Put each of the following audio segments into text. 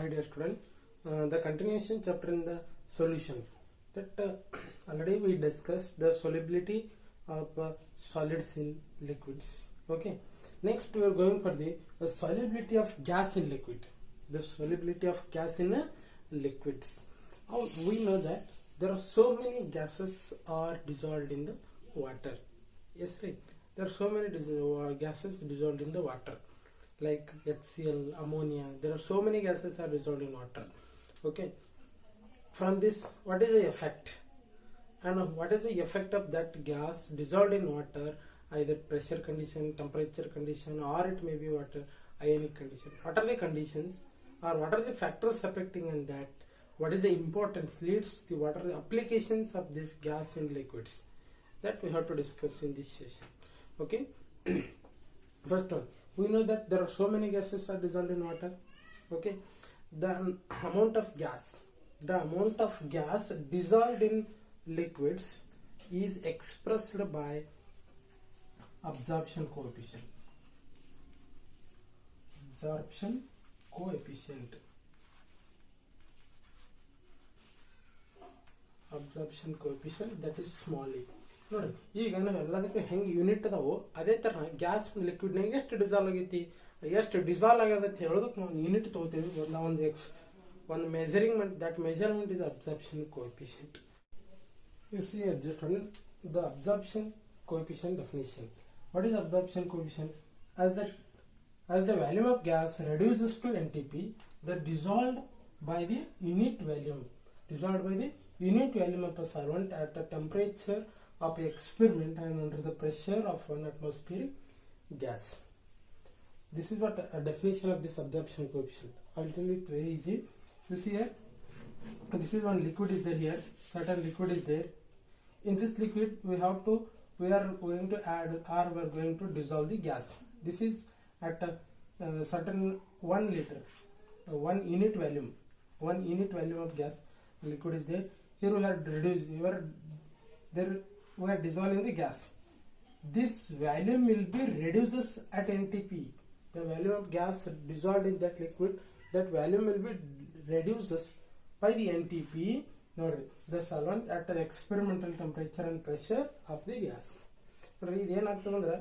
Hi dear student, the continuation chapter in the solution that already we discussed the solubility of solids in liquids. Okay, next we are going for the solubility of gas in liquid. The solubility of gas in liquids. Now we know that there are so many gases are dissolved in the water. Yes, right. There are so many gases dissolved in the water, like HCl, ammonia. There are so many gases are dissolved in water. Okay. From this, what is the effect? And what is the effect of that gas dissolved in water? Either pressure condition, temperature condition, or it may be water ionic condition. What are the conditions, or what are the factors affecting in that? What is the importance leads to what are the applications of this gas in liquids? That we have to discuss in this session. Okay. First one, we know that there are so many gases are dissolved in water. Okay. The amount of gas dissolved in liquids is expressed by absorption coefficient. Absorption coefficient that is small e. ನೋಡಿ ಈಗ ನಾವು ಎಲ್ಲದಕ್ಕೂ ಹೆಂಗೆ unit ಅದಾವೋ ಅದೇ ತರ gas ಲಿಕ್ವಿಡ್ನಾಗ ಎಷ್ಟು dissolve ಆಗೈತಿ, ಎಷ್ಟು ಡಿಸಾಲ್ವ್ ಆಗ್ಯದೈತಿ ಹೇಳೋದಕ್ಕೆ ನಾವು ಯೂನಿಟ್ ತಗೋತೀವಿ. ಒಂದು measuring that measurement is absorption coefficient. You see just the absorption coefficient definition. What is absorption coefficient? As the volume of gas reduces to NTP, the dissolved by the unit volume of a solvent at a temperature of experiment and under the pressure of 1 atmospheric gas. This is what a definition of this absorption coefficient. I will tell you it very easy. You see here, this is one liquid is there here, certain liquid is there. In this liquid we are going to add or we are going to dissolve the gas. This is at a certain 1 liter, 1 unit volume of gas. The liquid is there. Here we are dissolving the gas. This volume will be reduces at NTP. The volume of gas dissolved in that liquid, that volume will be reduces by the NTP. The solvent at the experimental temperature and pressure of the gas. ಇದೇನಾಗ್ತದಂದ್ರೆ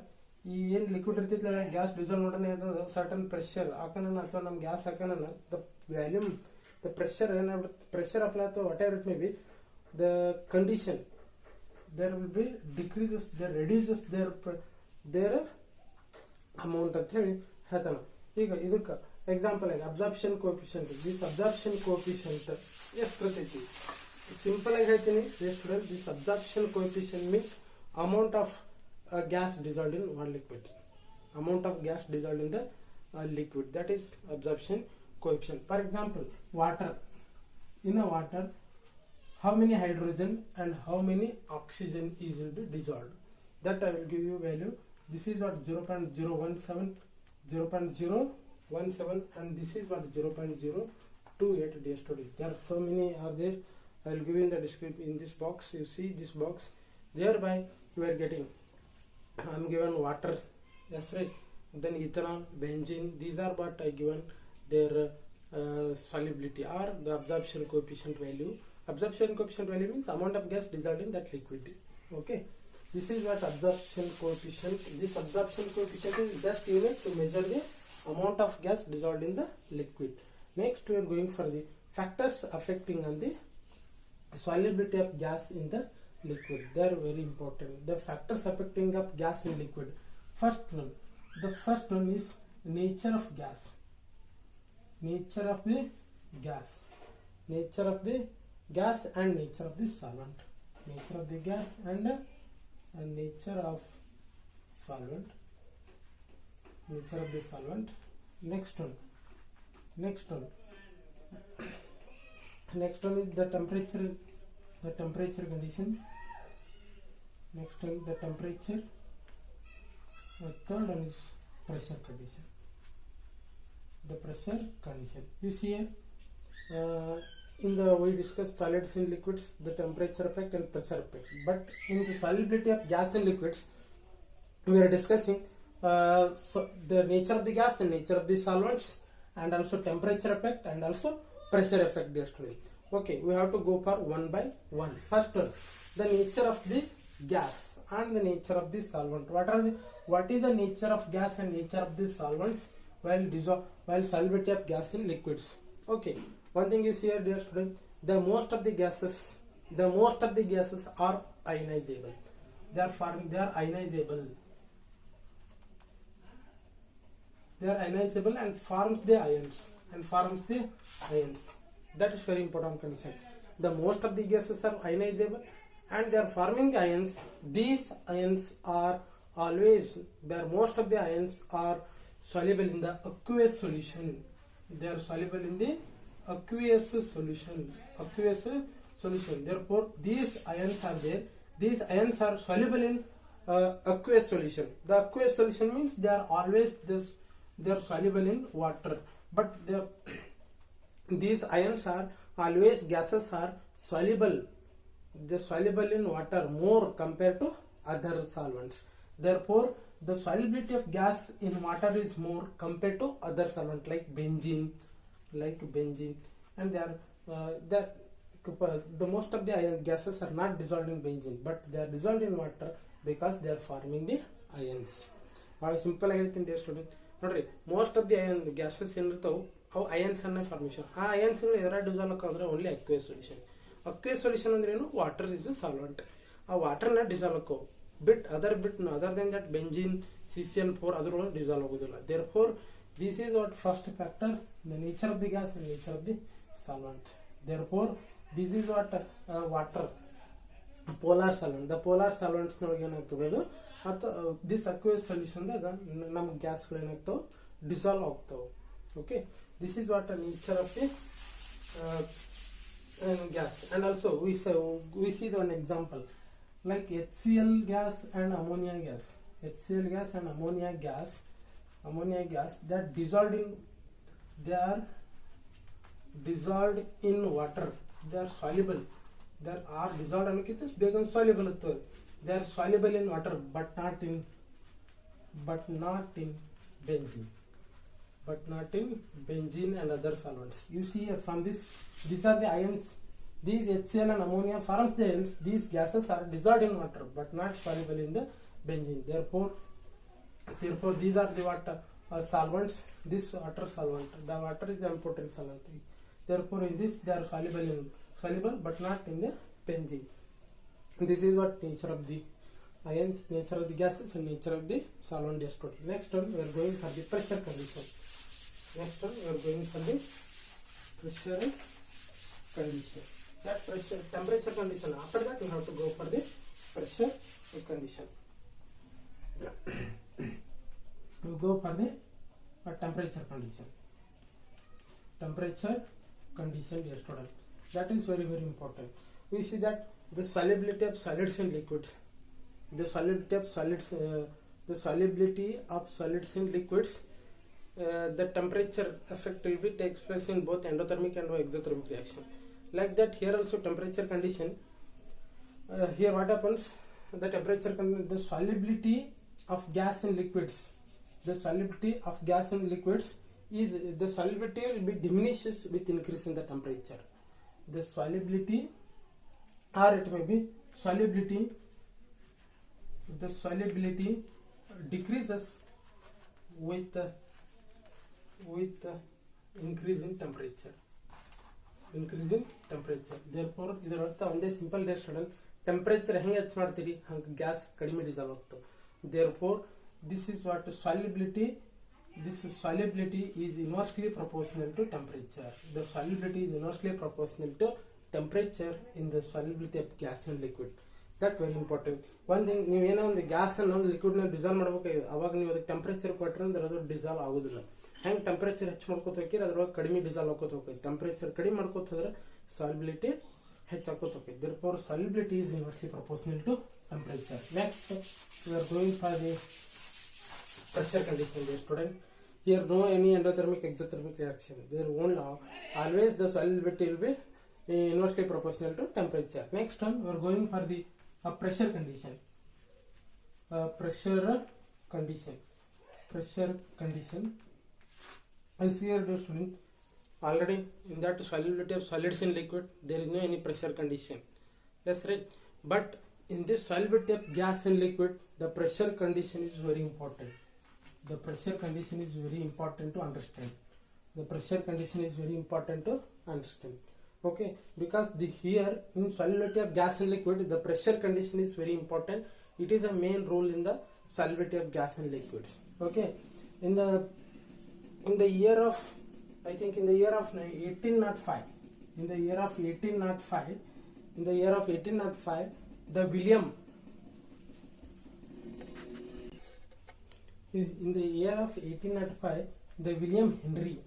ಈ ಏನು liquid ಇರ್ತಿತ್ತಲ್ಲ gas dissolve ಮಾಡೋಣ certain pressure ಹಾಕೋಣ ಅಥವಾ ನಮ್ಮ gas ಹಾಕೋಣ the volume the pressure ಏನಾಗ್ಬಿಡುತ್ತೆ, ಪ್ರೆಷರ್ ಅಪ್ಲೈ ಅಥವಾ whatever it may be the condition there will be decreases, there reduces their amount ಅಂತ ಹೇಳಿ ಹೇಳ್ತಾನ. ಈಗ ಇದಕ್ಕೆ ಎಕ್ಸಾಂಪಲ್ ಆಗಿ absorption coefficient, this absorption coefficient ಎಷ್ಟು ಇರ್ತೈತಿ ಸಿಂಪಲ್ ಆಗಿ ಹೇಳ್ತೀನಿ student. This absorption coefficient means amount of gas dissolved in one liquid, amount of gas dissolved in the liquid, that is absorption coefficient. For example, water, in a water how many hydrogen and how many oxygen is will be dissolved, that I will give you value. This is what 0.017 and this is what 0.028. dear students, there are so many are there. I will give you in the description in this box. You see this box, thereby you are getting, I am given water, that's right, then ethanol, benzene, these are what I given their solubility or the absorption coefficient value. Absorption coefficient value means amount of gas dissolved in that liquid. Okay, this is what absorption coefficient. This absorption coefficient is just unit to measure the amount of gas dissolved in the liquid. Next we are going for the factors affecting on the solubility of gas in the liquid. They are very important. The factors affecting of gas in liquid. The first one is nature of gas. Nature of the gas and nature of the solvent. Nature of the gas and nature of solvent. Nature of the solvent. Next one is the temperature condition. Next one the temperature. The third one is pressure condition. The pressure condition. You see here, we discussed solids in liquids, the temperature effect and pressure effect. But in the solubility of gas in liquids, we are discussing so the nature of the gas and nature of the solvents and also temperature effect and also pressure effect, dear students. Okay, we have to go for one by one. First one, the nature of the gas and the nature of the solvent. What is the nature of gas and nature of the solvents while solubility of gas in liquids? Okay, one thing is here, dear student, the most of the gases are ionizable. They are ionizable. They are ionizable and forms the ions. That is very important condition. The most of the gases are ionizable and they are forming ions. These ions are most of the ions are soluble in the aqueous solution. They are soluble in the aqueous solution. Therefore, these ions are there. These ions are soluble in aqueous solution. The aqueous solution means they are soluble in water. But these ions are always, gases are soluble. They are soluble in water more compared to other solvents. Therefore, the solubility of gas in water is more compared to other solvent like benzene, and the most of the gases are not dissolved in benzene, but they are dissolved in water because they are forming the ions. Simple agirತೀನಿ dear student. ನೋಡ್ರಿ, most of the gases ಏನಿರ್ತಾವೆ ಅವು ions ಅನ್ನ formation. ಆ ions ಎದರ dissolve ಅಂದ್ರೆ only aqueous solution. Aqueous solution ಅಂದ್ರೆ ಏನು? Water is a solvent. ಆ ವಾಟರ್ನ ಡಿಸಾಲ್ವ್ ಆಕವು other than that benzene CCl4 ಅದರೊಳಗೆ ಡಿಸಾಲ್ವ್ ಆಗೋದಿಲ್ಲ. Therefore this is what first factor, the nature of the gas and nature of the solvent. Therefore this is what water polar solvent. The polar solvents ನೊಳಗೆ ಏನಾಗ್ತದೆ ಅದು ಅಥವಾ this aqueous ಸೊಲ್ಯೂಷನ್ದಾಗ ನಮ್ಮ ಗ್ಯಾಸ್ಗಳು ಏನಾಗ್ತಾವೆ? Dissolve ಆಗ್ತಾವೆ. Okay, this is what nature of the gas. And also we see one example like HCl gas and ammonia gas. HCl gas and ammonia gas that they are dissolved in water. They are soluble. They are dissolved anakite began soluble ittave. They are soluble in water but not in benzene and other solvents. You see here from these are the ions. These HCl and ammonia forms the ions. These gases are dissolved in water but not soluble in the benzene. Therefore these are the water solvents. This water solvent, the water is the important solvent. Therefore in this they are soluble but not in the benzene. This is what nature of the ions, nature of the gases and nature of the solvent is total. Next one we are going for the pressure condition. That pressure temperature condition. After that we have to go for the pressure condition. We go for the temperature condition dear student. That is very important. We see that the solubility of solids in liquids, the solubility of solids in liquids, the temperature effect will be takes place in both endothermic and exothermic reaction. Like that here also temperature condition. Here what happens? The the solubility of gas in liquids. The solubility of gas in liquids is the solubility will be diminishes with increase in the temperature. The solubility, or it may be solubility. The solubility decreases with increase in temperature. Therefore ಇದರ ಅರ್ಥ ಒಂದೇ simple day student, temperature ಹೆಂಗೆ ಹೆಚ್ಚು ಮಾಡ್ತೀರಿ ಹಂಗೆ gas ಕಡಿಮೆ dissolve ಆಗ್ತವೆ. Therefore this is what solubility is inversely proportional to temperature. The solubility is inversely proportional to temperature in the solubility of gas and liquid. That very important. One thing, ನೀವು ಏನೋ ಒಂದು gas ಅನ್ನು ಒಂದು liquid ನ dissolve ಮಾಡಬೇಕು, ಅವಾಗ ನೀವು ಅದಕ್ಕೆ ಟೆಂಪರೇಚರ್ ಕೊಟ್ಟರೆ ಅಂದ್ರೆ ಅದು ಡಿಸಾಲ್ವ್ ಆಗೋದಿಲ್ಲ. ಹೆಂಗೆ ಟೆಂಪರೇಚರ್ ಹೆಚ್ಚು ಮಾಡ್ಕೋತ ಹೋಗ್ತೀರಿ ಅದ್ರೊಳಗೆ ಕಡಿಮೆ ಡಿಸಾಲ್ವ್ ಹಾಕೋತ ಹೋಗ್ತೈತಿ. ಟೆಂಪರೇಚರ್ ಕಡಿಮೆ ಮಾಡ್ಕೋತ ಹೋದ್ರೆ solubility ಹೆಚ್ಚಾಕೋತ ಹೋಗ್ತೈತಿ. Therefore solubility is inversely proportional to temperature. Next we are going for the pressure condition dear student. Here no any endothermic exothermic reaction. There won't always the solubility will be inversely proportional to temperature. Next one we are going for the pressure condition. Pressure condition. I see here, dear student, already in that solubility of solids in liquid, there is no any pressure condition. Yes, right. But in this solubility of gas in liquid, the pressure condition is very important. The pressure condition is very important to understand. The pressure condition is very important to understand. Okay, because the here in solubility of gas in liquid, the pressure condition is very important. It is a main role in the solubility of gas in liquids. Okay, in the year of, I think in the year of 1805, in the year of 1805, in the year of 1805, the William, in the year of 1805, the William Henry,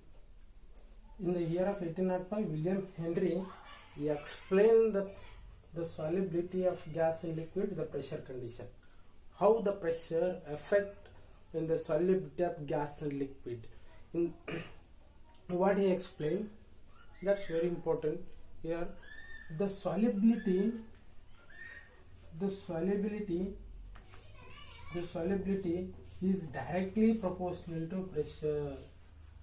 in the year of 1805, William Henry, he explained the solubility of gas in liquid, the pressure condition, how the pressure affect in the solubility of gas in liquid. In what he explained, that's very important here. The solubility is directly proportional to pressure.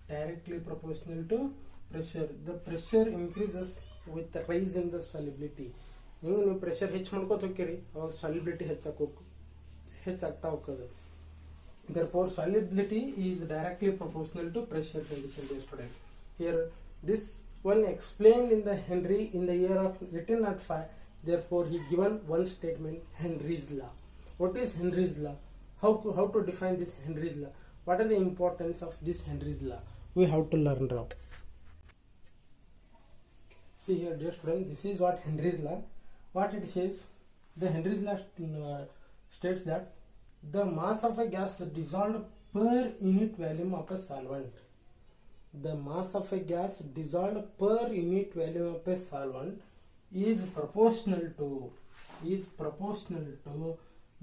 Directly proportional to pressure. The pressure increases with the rise in the solubility. ನೀವು pressure ಹೆಚ್ಚು ಮಾಡ್ಕೋತ ಹೋಗ್ತೀರಿ, ಅವಾಗ solubility ಹೆಚ್ಚಾಗ್ತಾ ಹೋಗ್ತದೆ. Therefore, solubility is directly proportional to pressure condition, dear student. Here, this one explained in the Henry in the year of 1805. Therefore, he given one statement, Henry's law. What is Henry's law? How to define this Henry's law? What are the importance of this Henry's law? We have to learn now. See here, dear student, this is what Henry's law. What it says, the Henry's law states that the mass of a gas dissolved per unit volume of a solvent. The mass of a gas dissolved per unit volume of a solvent is proportional to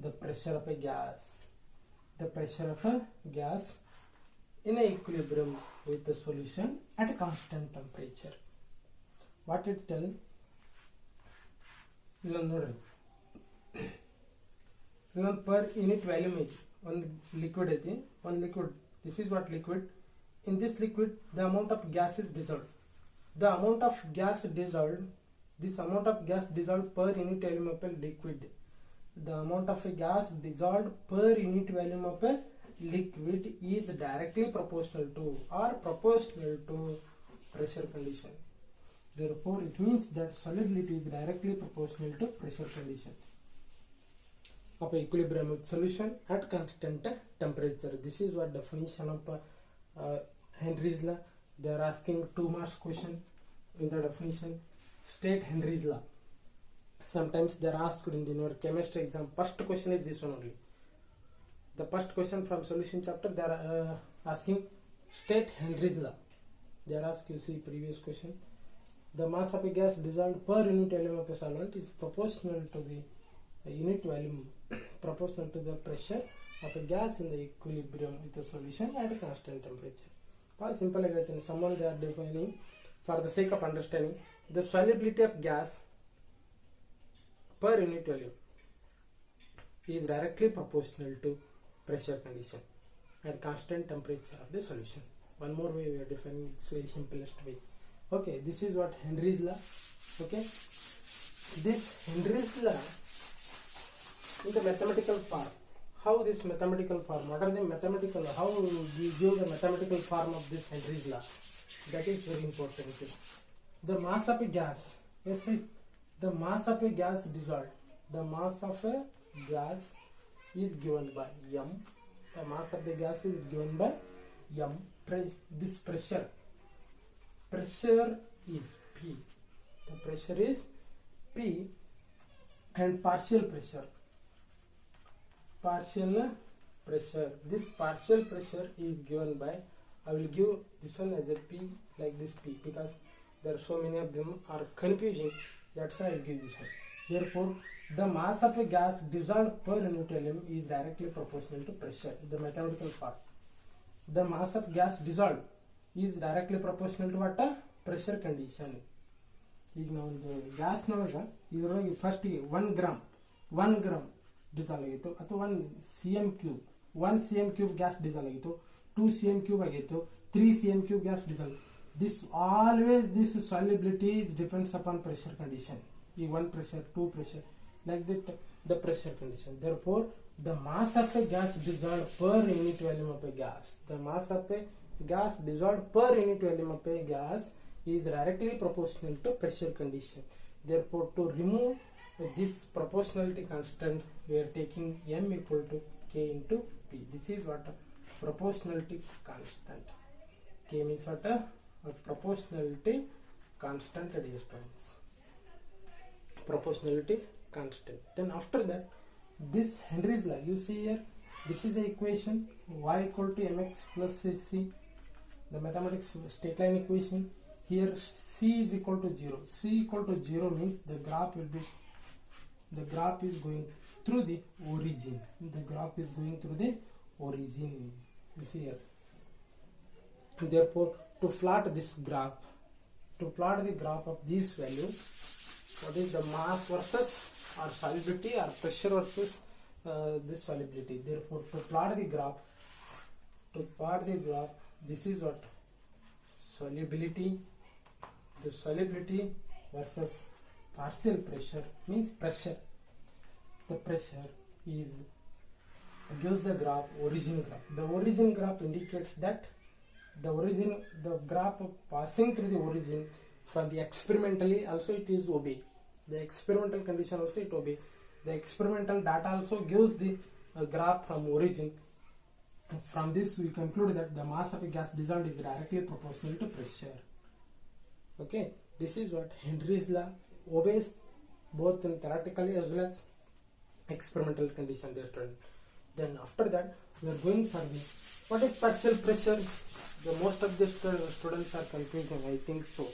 the pressure of a gas. The pressure of a gas in a equilibrium with the solution at a constant temperature. What it tell? Per unit volume ಐತಿ, ಒಂದು liquid ಐತಿ, one liquid. This is what liquid. In this liquid, the amount of gas is dissolved. The amount of gas dissolved, this amount of gas dissolved per unit volume of a liquid. The amount of a gas dissolved per unit volume of a liquid is directly proportional to pressure condition. Therefore, it means that solubility is directly proportional to pressure condition of equilibrium with solution at constant temperature. This is what definition of Henry's law. They are asking 2 marks question in the definition. State Henry's law. Sometimes they are asked in your chemistry exam. First question is this one only. The first question from solution chapter, they are asking state Henry's law. They are asked, you see previous question. The mass of a gas dissolved per unit volume of a solvent is proportional to the unit volume, proportional to the pressure of a gas in the equilibrium with the solution at a constant temperature. Very simple again. Someone they are defining for the sake of understanding the solubility of gas per unit volume is directly proportional to pressure condition at constant temperature of the solution. One more way we are defining, it's very simplest way. Okay, this is what Henry's law. Okay, this Henry's law in the mathematical form. How this mathematical form? What are the mathematical? How we give the mathematical form of this Henry's law? That is very important. The mass of a gas. Yes, right. The mass of a gas dissolved. The mass of a gas is given by m. The mass of the gas is given by m. This pressure is P. The pressure is P and partial pressure. This partial pressure is given by, I will give this one as a P, like this P, because there are so many of them are confusing. That's why I will give this one. Therefore, the mass of a gas dissolved per unit volume is directly proportional to pressure. The mathematical part. The mass of gas dissolved is directly proportional to what? Pressure condition. ಈಗ ನಾವು ಗ್ಯಾಸ್ನೊಳಗೆ ಇದರೊಳಗೆ ಫಸ್ಟಿಗೆ 1 gram dissolve ಆಗಿತ್ತು, ಅಥವಾ 1 cm cube gas dissolve ಆಗಿತ್ತು, 2 cm cube ಆಗಿತ್ತು, 3 cm cube gas dissolved. This always this solubility depends upon pressure condition. One pressure, two pressure, like that the pressure condition. Therefore, the mass of a gas dissolved per unit volume of a gas, the mass of a gas dissolved per unit volume of a gas is directly proportional to pressure condition. Therefore, to remove this proportionality constant, we are taking m equal to k into p. This is what a proportionality constant. K means what a proportionality constant, dear students. Proportionality constant. Then after that, this Henry's law, you see here, this is the equation y equal to mx plus c, the mathematics straight line equation. Here c is equal to 0. C equal to 0 means the graph is going through the origin. The graph is going through the origin. You see here. Therefore, to plot this graph, to plot the graph of this value, what is the mass versus or solubility or pressure versus this solubility. Therefore, to plot the graph, this is what solubility. The solubility versus partial pressure means pressure. The pressure is gives the graph origin graph. The origin graph indicates that the graph passing through the origin from the experimentally also it is obey. The experimental condition also it obey. The experimental data also gives the graph from origin. From this we conclude that the mass of a gas dissolved is directly proportional to pressure. Okay, this is what Henry's law obeys both in theoretically as well as experimental condition, dear student. Then after that we are going for the what is partial pressure. The most of the students are confusing, I think so.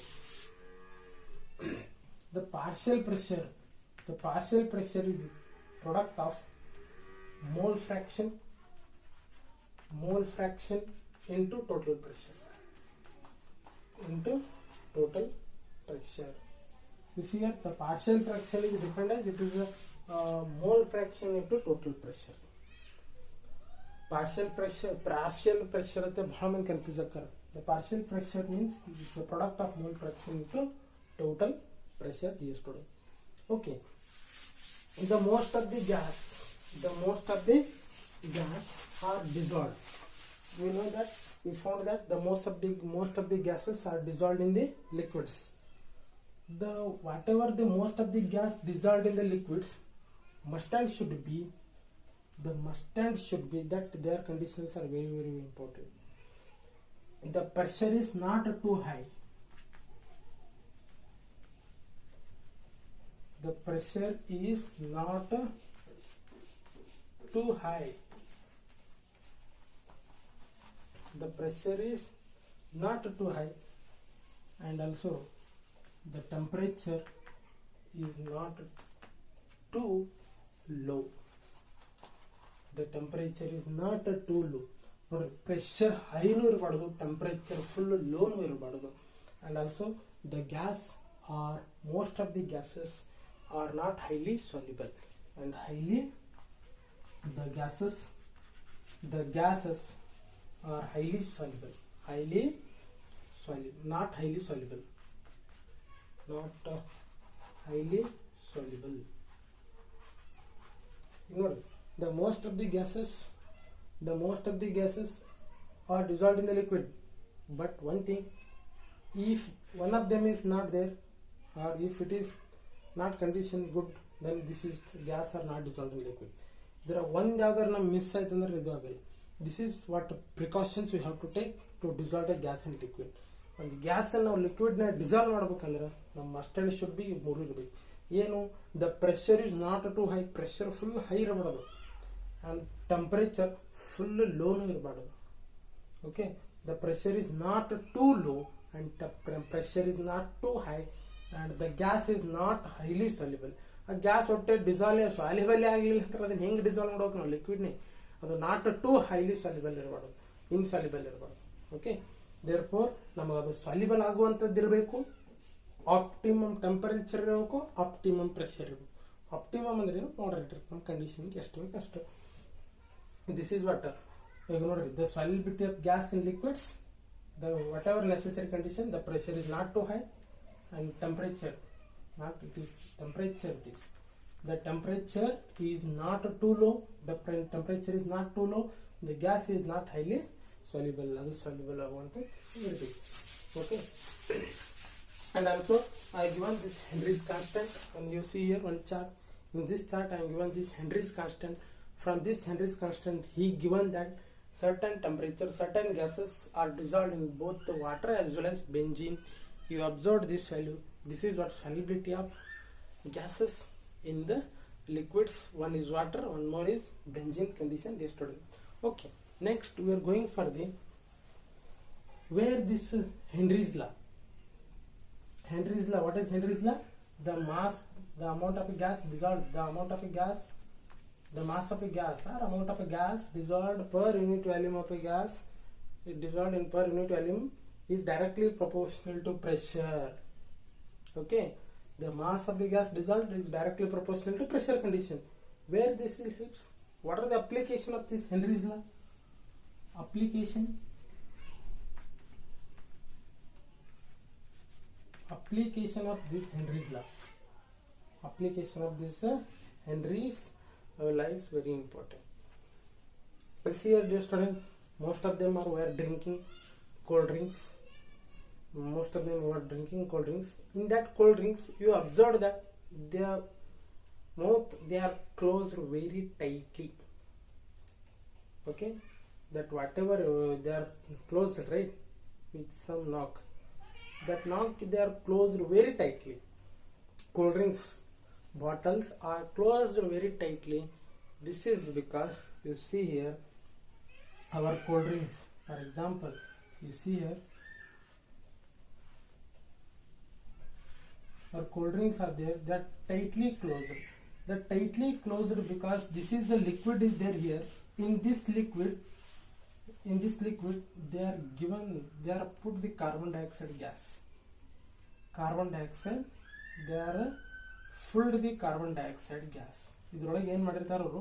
The partial pressure is product of mole fraction into total pressure. You see here the partial fraction is defined as it is a mole fraction into total pressure. Partial pressure at bhal man confuse akkar. The partial pressure means it's the product of mole fraction into total pressure, dear student. Okay, the most of the gas are dissolved. We know that we found that the most of the gases are dissolved in the liquids. Whatever the most of the gas dissolved in the liquids, must and should be that their conditions are very, very important. The pressure is not too high. The pressure is not too high. The pressure is not too high, and also the temperature is not too low. The temperature is not too low. Pressure high no irabadu, temperature full low no irabadu, and also the gas or most of the gases are not highly soluble, and the gases are highly soluble, not highly soluble. You know, the most of the gases are dissolved in the liquid, but one thing, if one of them is not there, or if it is not condition good, then this is gas are not dissolved in liquid. There are one other miss. This is what precautions we have to take to dissolve a gas in liquid. When the gas and liquid dissolve, must and should be more. The pressure is not too high, pressure full high, and temperature full low. Okay, the pressure is not too low and pressure is not too high, and the gas is not highly soluble. A gas dissolve soluble dissolve liquid not too highly soluble, insoluble. Okay, therefore namaga soluble aguvantadirbeku, optimum temperature irbeku, optimum pressure irbeku. Optimum andre moderate condition ke estu kastu. This is what the solubility of gas in liquids, the whatever necessary condition, the pressure is not too high and temperature, not it is temperature it is. The temperature is not too low, the temperature is not too low, the gas is not highly soluble, soluble okay. And also I given this Henry's constant, and you see here one chart. In this chart I am given this Henry's constant. From this Henry's constant he given that certain temperature, certain gases are dissolved in both the water as well as benzene. You observed this value. This is what solubility of gases in the liquids. One is water, one more is benzene condition yesterday. Okay. Next we are going for the where this Henry's law. Henry's law. What is Henry's law? The mass, the amount of a gas dissolved, the amount of a gas, the mass of a gas or amount of a gas dissolved per unit volume of a gas, it dissolved in per unit volume is directly proportional to pressure. Okay, the mass of the gas dissolved is directly proportional to pressure condition. Where this will helps? What are the application of this Henry's law? Application of this Henry's law. Application of this Henry's law is very important. But here, dear student, most of them were drinking cold drinks. Most of them were drinking cold drinks. In that cold drinks, you observe that their mouth, they are closed very tightly. Okay, that whatever they are closed, right, with some knock. That knock, they are closed very tightly. Cold drinks bottles are closed very tightly. This is because you see here our cold drinks. For example, you see here our cold drinks are there, that tightly closed. That tightly closed because this is the liquid is there here. In this liquid they are put the carbon dioxide gas. Carbon dioxide, they are filled the carbon dioxide gas. ಇದ್ರೊಳಗೆ ಏನು ಮಾಡಿರ್ತಾರೆ ಅವರು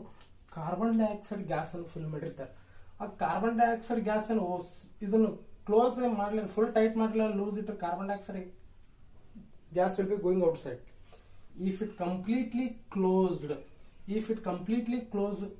carbon dioxide gas ಅನ್ನು fill ಮಾಡಿರ್ತಾರೆ. ಆ carbon dioxide gas ಅನ್ನು ಇದನ್ನು close ಮಾಡಲಿಲ್ಲ, ಫುಲ್ ಟೈಟ್ ಮಾಡಲಿಲ್ಲ, ಲೂಸ್ ಇಟ್ಟರೆ carbon dioxide gas will be going outside. If it completely closed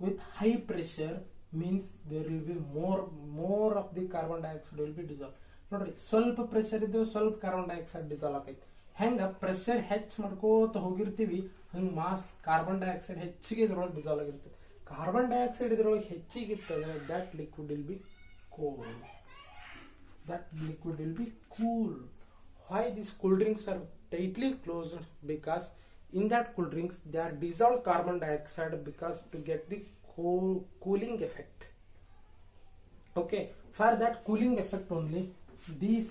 with high pressure, means there will be more of the carbon dioxide will be dissolved. ನೋಡ್ರಿ, ಸ್ವಲ್ಪ pressure ಇದ್ದು ಸ್ವಲ್ಪ carbon dioxide dissolve ಆಗೈತಿ. ಹೆಂಗ pressure ಹೆಚ್ಚು ಮಾಡ್ಕೋತ ಹೋಗಿರ್ತೀವಿ, ಹಂಗ ಮಾಸ್ ಕಾರ್ಬನ್ ಡೈಆಕ್ಸೈಡ್ ಹೆಚ್ಚಿಗೆ ಇದ್ರೊಳಗೆ ಡಿಸಾಲ್ವ್ ಆಗಿರ್ತದೆ. ಕಾರ್ಬನ್ ಡೈಆಕ್ಸೈಡ್ ಇದ್ರೊಳಗೆ ಹೆಚ್ಚಿಗೆ ಇರ್ತದೆ, that liquid will be cool. Why these cool drinks are tightly closed? Because in that cool drinks they are dissolved carbon dioxide because to get the cooling effect. Okay, for that cooling effect only these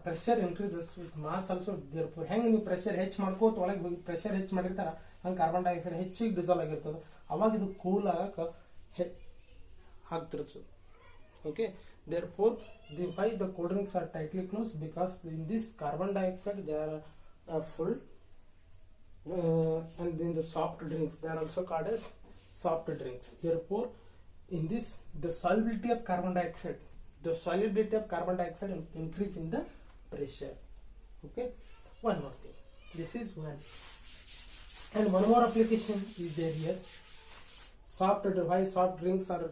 pressure increases with mass also. Therefore ಹೆಂಗೆ ನೀವು pressure ಹೆಚ್ಚು ಮಾಡ್ಕೋತ ಒಳಗೆ ಹೋಗಿ pressure ಹೆಚ್ಚು ಮಾಡಿರ್ತಾರ, ಹಂಗೆ carbon dioxide ಹೆಚ್ಚಿಗೆ ಡಿಸಾಲ್ವ್ ಆಗಿರ್ತದೆ. ಅವಾಗ ಇದು ಕೂಲ್ ಆಗಕ್ಕೆ ಆಗ್ತಿರ್ತದೆ. Okay, therefore why the cold drinks are tightly closed? Because in this carbon dioxide they are full, and in the soft drinks they are also called as soft drinks. Therefore in this the solubility of carbon dioxide increase in the pressure. Okay, one more thing, this is one, and one more application is there here. Why soft drinks are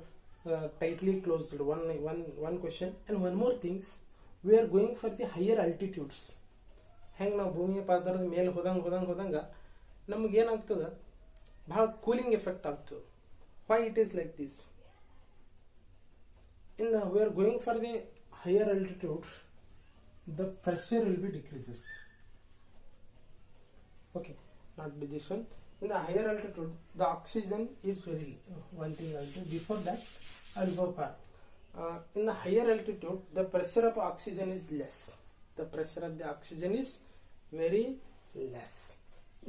tightly closed? One question. And one more things, we are going for the higher altitudes. ಹೆಂಗೆ ನಾವು ಭೂಮಿಯ ಪದರದ ಮೇಲೆ ಹೋದಂಗ ನಮಗೆ ಏನಾಗ್ತದೆ, ಬಹಳ cooling effect ಆಗ್ತದೆ. Why it is like this? we are going for the higher altitude, the pressure will be decreases. Okay, not this one. In the higher altitude the oxygen is very one thing I'll do. Before that I'll go for in the higher altitude the pressure of oxygen is less. The pressure of the oxygen is very less.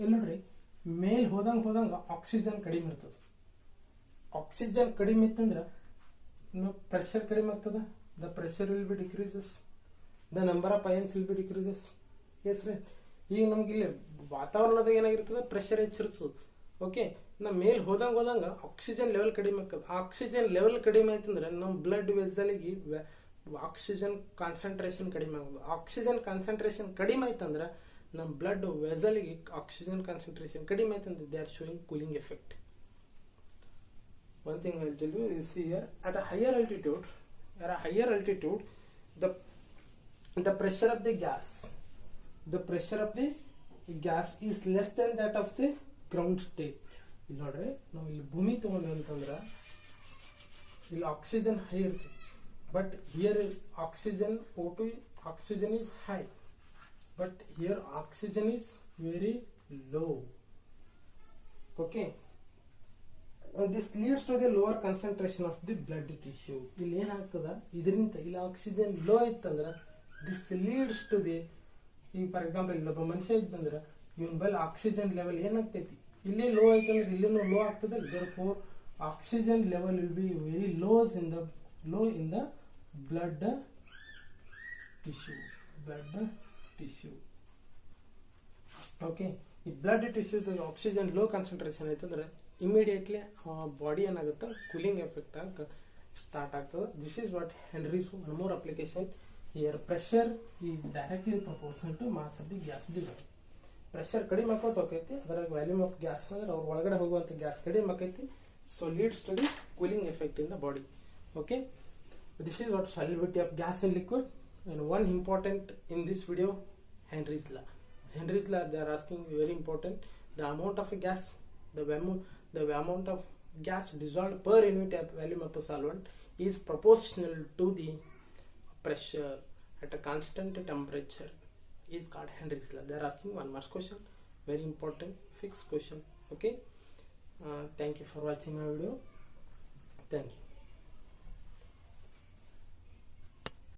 ಇಲ್ಲಿ ನೋಡ್ರಿ, ಮೇಲ್ ಹೋದಂಗ oxygen ಕಡಿಮೆ ಇರ್ತದೆ. Oxygen ಕಡಿಮೆ ಇತ್ತಂದ್ರೆ pressure ಕಡಿಮೆ ಆಗ್ತದ. The pressure will be decreases, the number of ions will be decreases. Yes, right. ಈಗ ನಮ್ಗೆ ಇಲ್ಲಿ ವಾತಾವರಣದಾಗ ಏನಾಗಿರ್ತದೆ, ಪ್ರೆಷರ್ ಹೆಚ್ಚಿರ್ತದೆ. ಓಕೆ, ನಮ್ಮ ಮೇಲೆ ಹೋದಂಗ ಆಕ್ಸಿಜನ್ ಲೆವೆಲ್ ಕಡಿಮೆ ಆಗ್ತದೆ. ಆಕ್ಸಿಜನ್ ಲೆವೆಲ್ ಕಡಿಮೆ ಆಯ್ತಂದ್ರೆ ನಮ್ಮ ಬ್ಲಡ್ ವೆಸಲ್ಗೆ ಆಕ್ಸಿಜನ್ ಕಾನ್ಸಂಟ್ರೇಷನ್ ಕಡಿಮೆ ಆಗೋದು. ಆಕ್ಸಿಜನ್ ಕಾನ್ಸಂಟ್ರೇಷನ್ ಕಡಿಮೆ ಆಯ್ತಂದ್ರೆ ನಮ್ಮ ಬ್ಲಡ್ ವೆಸಲ್ಗೆ ಆಕ್ಸಿಜನ್ ಕಾನ್ಸಂಟ್ರೇಷನ್ ಕಡಿಮೆ ಆಯ್ತಂದ್ರೆ they are showing cooling effect. One thing I will tell you is here at a higher altitude, the pressure of the gas is less than that of the ground state. ಇಲ್ಲಿ ನೋಡ್ರಿ, ನಾವು ಇಲ್ಲಿ ಭೂಮಿ ತಗೊಂಡ್ವಿ ಅಂತಂದ್ರೆ ಇಲ್ಲಿ ಆಕ್ಸಿಜನ್ ಹೈ ಇರ್ತದೆ, but here oxygen O2 oxygen is high, but here oxygen is very low. Okay. This leads to the lower concentration of the blood tissue. ಇಲ್ಲಿ ಏನಾಗ್ತದ, ಇದರಿಂದ ಇಲ್ಲಿ ಆಕ್ಸಿಜನ್ ಲೋ ಇತ್ತಂದ್ರೆ ದಿಸ್ ಲೀಡ್ಸ್ ಟು ದಿ, ಈಗ for example ಇಲ್ಲೊಬ್ಬ ಮನುಷ್ಯ ಇದ್ದಂದ್ರೆ ಇವನ್ ಬಲ್ oxygen level ಏನಾಗ್ತೈತಿ, ಇಲ್ಲಿ ಲೋ ಆಯ್ತಂದ್ರೆ ಇಲ್ಲಿನೂ ಲೋ ಆಗ್ತದೆ. therefore oxygen level will be very low in the blood tissue. Okay, ಈ blood tissue oxygen low concentration ಆಯ್ತಂದ್ರೆ ಇಮಿಡಿಯೇಟ್ಲಿ ಬಾಡಿ ಏನಾಗುತ್ತೆ, ಕೂಲಿಂಗ್ ಎಫೆಕ್ಟ್ ಆಗ ಸ್ಟಾರ್ಟ್ ಆಗ್ತದೆ. This is what Henry's one more application. Here pressure is directly proportional to mass of the gas divide. Pressure ಕಡಿಮೆ ಆಕೋತ ಹೋಗೈತಿ, ಅದ್ರಾಗ volume of gas ಅಂದ್ರೆ ಅವ್ರ ಒಳಗಡೆ ಹೋಗುವಂತ ಗ್ಯಾಸ್ ಕಡಿಮೆ ಆಕೈತಿ. So leads to the cooling effect in the body. Okay, this is what solubility of gas in liquid. And one important in this video, Henry's law. They are asking very important. The amount of gas, the amount of gas dissolved per unit volume of the solvent is proportional to the pressure at a constant temperature. Is called Henry's law. They are asking one more question, very important fixed question. Okay. Thank you for watching my video. Thank you.